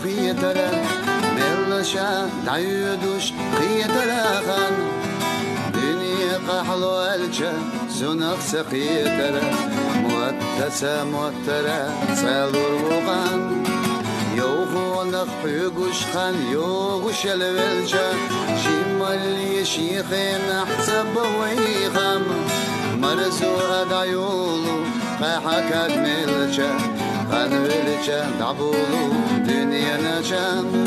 خيترا ملشا دعيدوش خيترا خان دنيا قحلو الجا سنخ سقيترا مؤتسا مؤترا سالور وغان يوغو نخبيقوش خان يوغوش الولجا شمالي شيخين حسب ويغام مرزو أدعيولو قاحكاد ملجا خان ولجا دعبولو دنيا نجام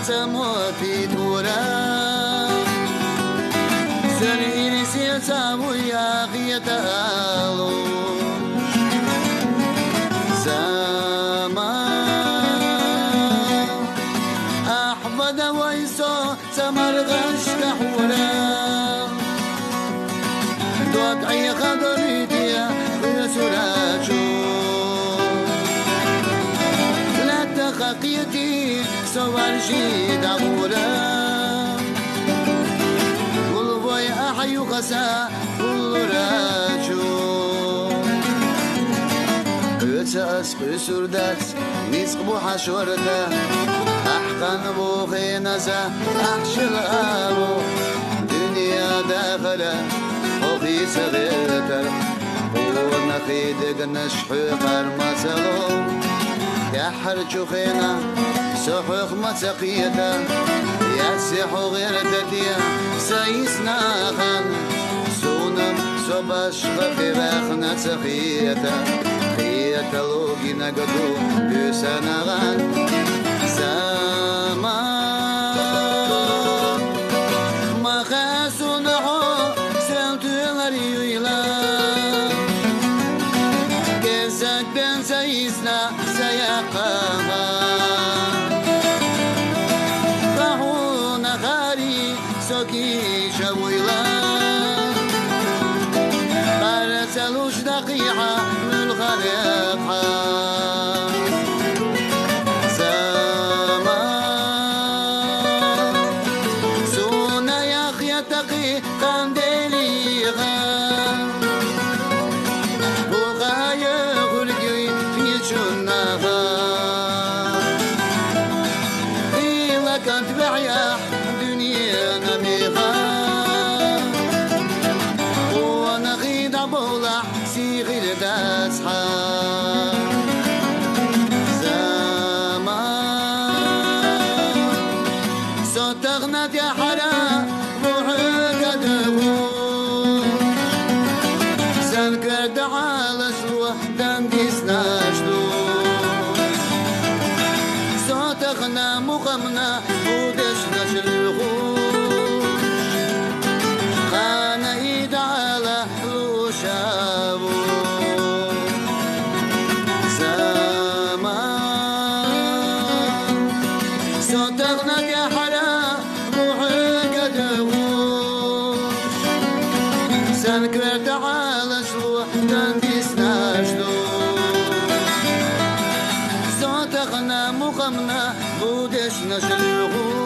سموتي تورا سريري سيسامو يا خيتالو سما أحمد ويسو سمرغش كحورا دوقعي خضريتي يا سراجو لا تخقيتي سوار جيد عبورا كل بوي أحيو خسا كل راجو أتأس قسور دات نسقبو حشورتا أحقن بو خينزا أحشل أبو دنيا داخلة أخي صغيرتر ونخيدق نشحو قرمسلو يا حرجو خينا سحوخ متقيتا يا سيحو غير تديا سايسنا خان سونم صباش غفراخنا تقيتا خيتا لوغي نقدو بيسانا غان ساما ما خاسو نحو سلتو الريويلا كيساك بين سايسنا سيقاما سوكي شويلا قالت لوش دقيحة من الغريقة سما سونا يا أخي تقي قنديلي غام وغاية غلقي في جنها إلا كنت بعيا دنيا نميغا ونغيد عبولح سيغير داسحا زمان صوتغنت يا حرا روحك دغوش سنكر دعالة سلوة دانديس ناشدوش صوتغنا مغمنا ودش نشلغوش خانا ايد على روشابو زمان صوتغنا يا حلا روحك دغوش سنكر تعالى شلوح دانديس ناشدوش صوتغنا مغمنا ودش نشلغوش